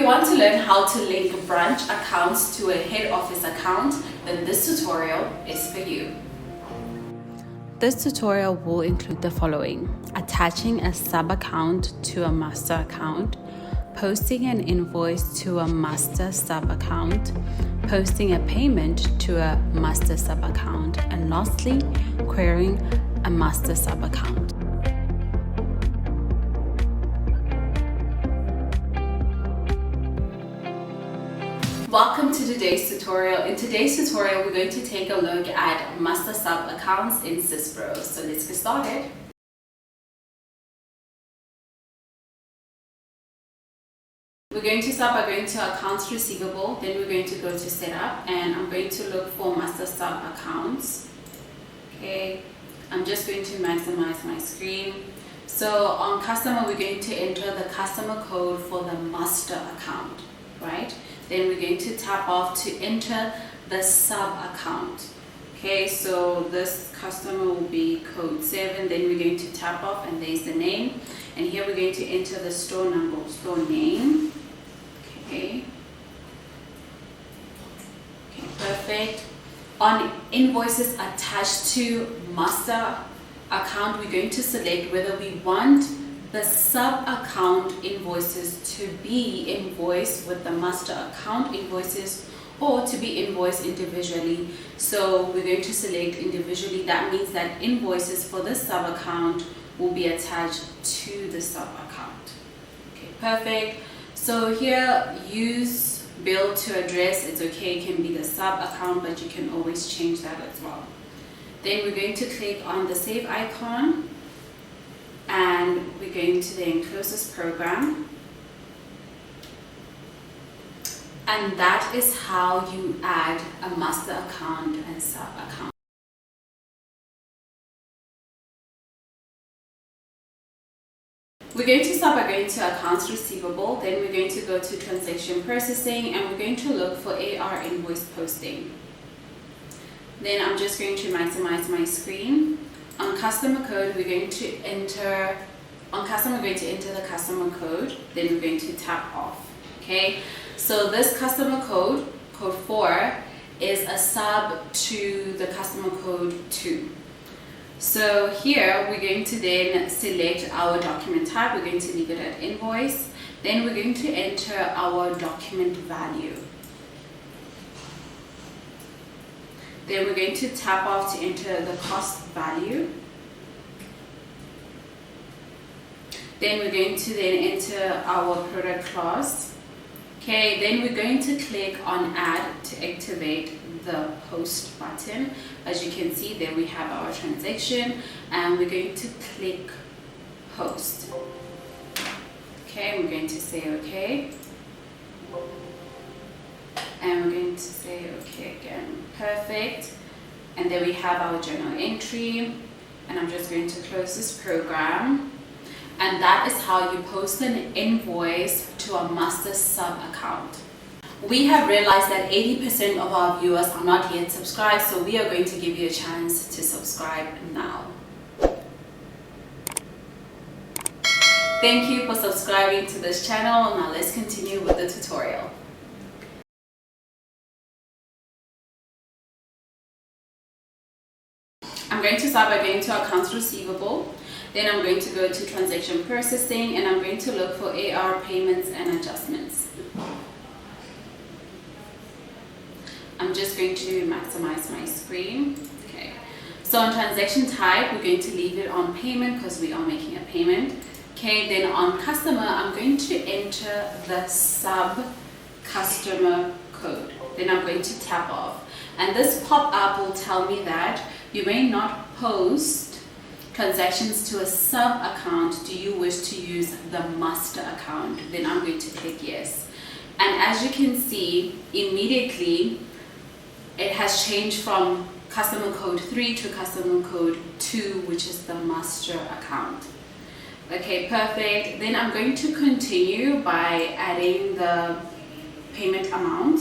you want to learn how to link branch accounts to a head office account, then this tutorial is for you. This tutorial will include the following: attaching a sub-account to a master account, posting an invoice to a master sub-account, posting a payment to a master sub-account, and lastly, querying a master sub-account. Welcome to today's tutorial. In today's tutorial, we're going to take a look at master sub accounts in SYSPRO. So let's get started. We're going to start by going to Accounts Receivable, then we're going to go to Setup, and I'm going to look for master sub accounts. Okay, I'm just going to maximize my screen. So on customer, we're going to enter the customer code for the master account, right? Then we're going to tap off to enter the sub account. Okay, so this customer will be code 7. Then we're going to tap off, and there's the name. And here we're going to enter the store number, store name. Okay, perfect. On invoices attached to master account, we're going to select whether we want the sub-account invoices to be invoiced with the master account invoices or to be invoiced individually. So we're going to select individually. That means that invoices for the sub-account will be attached to the sub-account. Okay, perfect. So here, use bill to address, it's okay, it can be the sub-account, but you can always change that as well. Then we're going to click on the save icon, and we're going to then close this program. And that is how you add a master account and sub account. We're going to start by going to Accounts Receivable, then we're going to go to Transaction Processing, and we're going to look for AR Invoice Posting. Then I'm just going to maximize my screen. On customer code, we're going to enter, on customer, we're going to enter the customer code, then we're going to tap off, okay? So this customer code, code 4, is a sub to the customer code 2. So here, we're going to then select our document type, we're going to leave it at invoice, then we're going to enter our document value. Then we're going to tap off to enter the cost value. Then we're going to then enter our product class. Okay, then we're going to click on add to activate the post button. As you can see, there we have our transaction, and we're going to click post. Okay, we're going to say okay. And we're going to say okay again. Perfect. And there we have our journal entry. And I'm just going to close this program. And that is how you post an invoice to a master sub account. We have realized that 80% of our viewers are not yet subscribed, so we are going to give you a chance to subscribe now. Thank you for subscribing to this channel. Now let's continue with the tutorial. I'm going to start by going to Accounts Receivable, then I'm going to go to Transaction Processing, and I'm going to look for AR Payments and Adjustments. I'm just going to maximize my screen. Okay. So on Transaction Type, we're going to leave it on Payment because we are making a payment. Okay, then on Customer, I'm going to enter the sub-customer code. Then I'm going to tap off. And this pop-up will tell me that you may not post transactions to a sub-account. Do you wish to use the master account? Then I'm going to click yes. And as you can see, immediately it has changed from customer code 3 to customer code 2, which is the master account. Okay, perfect. Then I'm going to continue by adding the payment amount.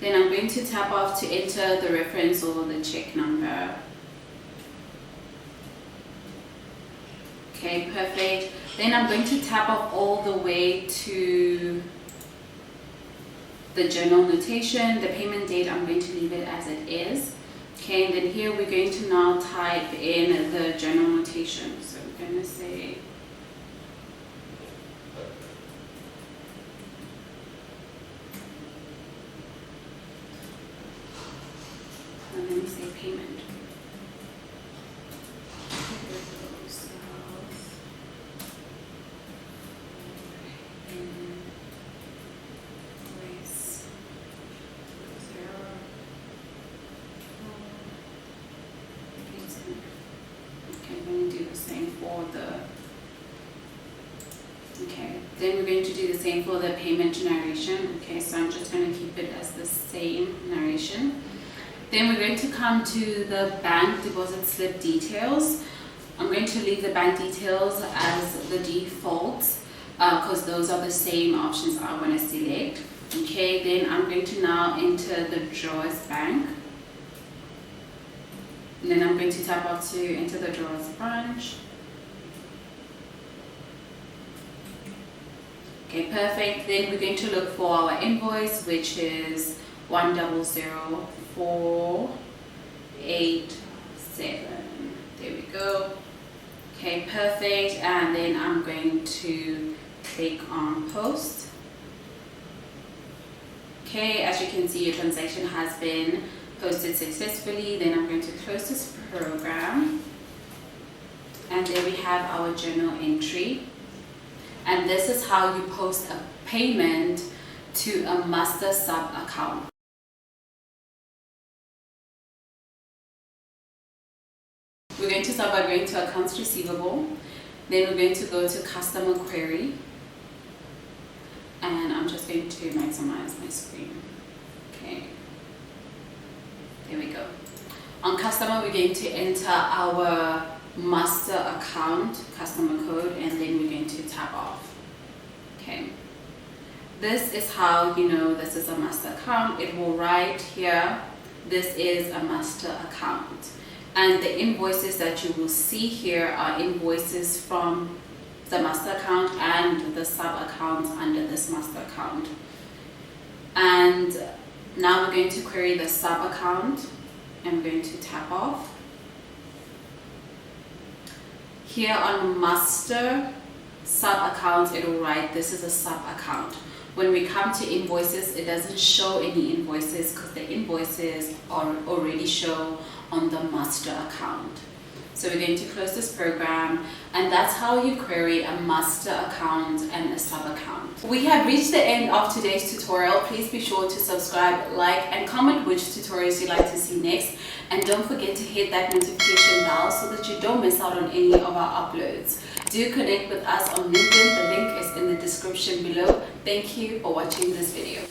Then I'm going to tap off to enter the reference or the check number. Okay, perfect. Then I'm going to tap off all the way to the journal notation. The payment date, I'm going to leave it as it is. Okay, and then here we're going to now type in the journal notation. So we're going to say and let me say payment. Then we're going to do the same for the payment narration. Okay, so I'm just going to keep it as the same narration. Then we're going to come to the bank deposit slip details. I'm going to leave the bank details as the default because those are the same options I want to select. Okay, then I'm going to now enter the drawers bank. And then I'm going to tap out to enter the drawers branch. Okay, perfect. Then we're going to look for our invoice, which is 100487. There we go. Okay, perfect. And then I'm going to click on post. Okay, as you can see, your transaction has been posted successfully. Then I'm going to close this program. And there we have our journal entry. And this is how you post a payment to a master sub account. We're going to start by going to Accounts Receivable. Then we're going to go to Customer Query. And I'm just going to maximize my screen. Okay. There we go. On Customer, we're going to enter our master account customer code, and then we're going to tap off. Okay, this is how you know this is a master account. It will write here, this is a master account, and the invoices that you will see here are invoices from the master account and the sub accounts under this master account. And now we're going to query the sub account. I'm going to tap off. Here on master sub accounts, it will write this is a sub account. When we come to invoices, it doesn't show any invoices because the invoices are already show on the master account. So we're going to close this program, and that's how you query a master account and a sub account. We have reached the end of today's tutorial. Please be sure to subscribe, like, and comment which tutorials you'd like to see next. And don't forget to hit that notification bell so that you don't miss out on any of our uploads. Do connect with us on LinkedIn. The link is in the description below. Thank you for watching this video.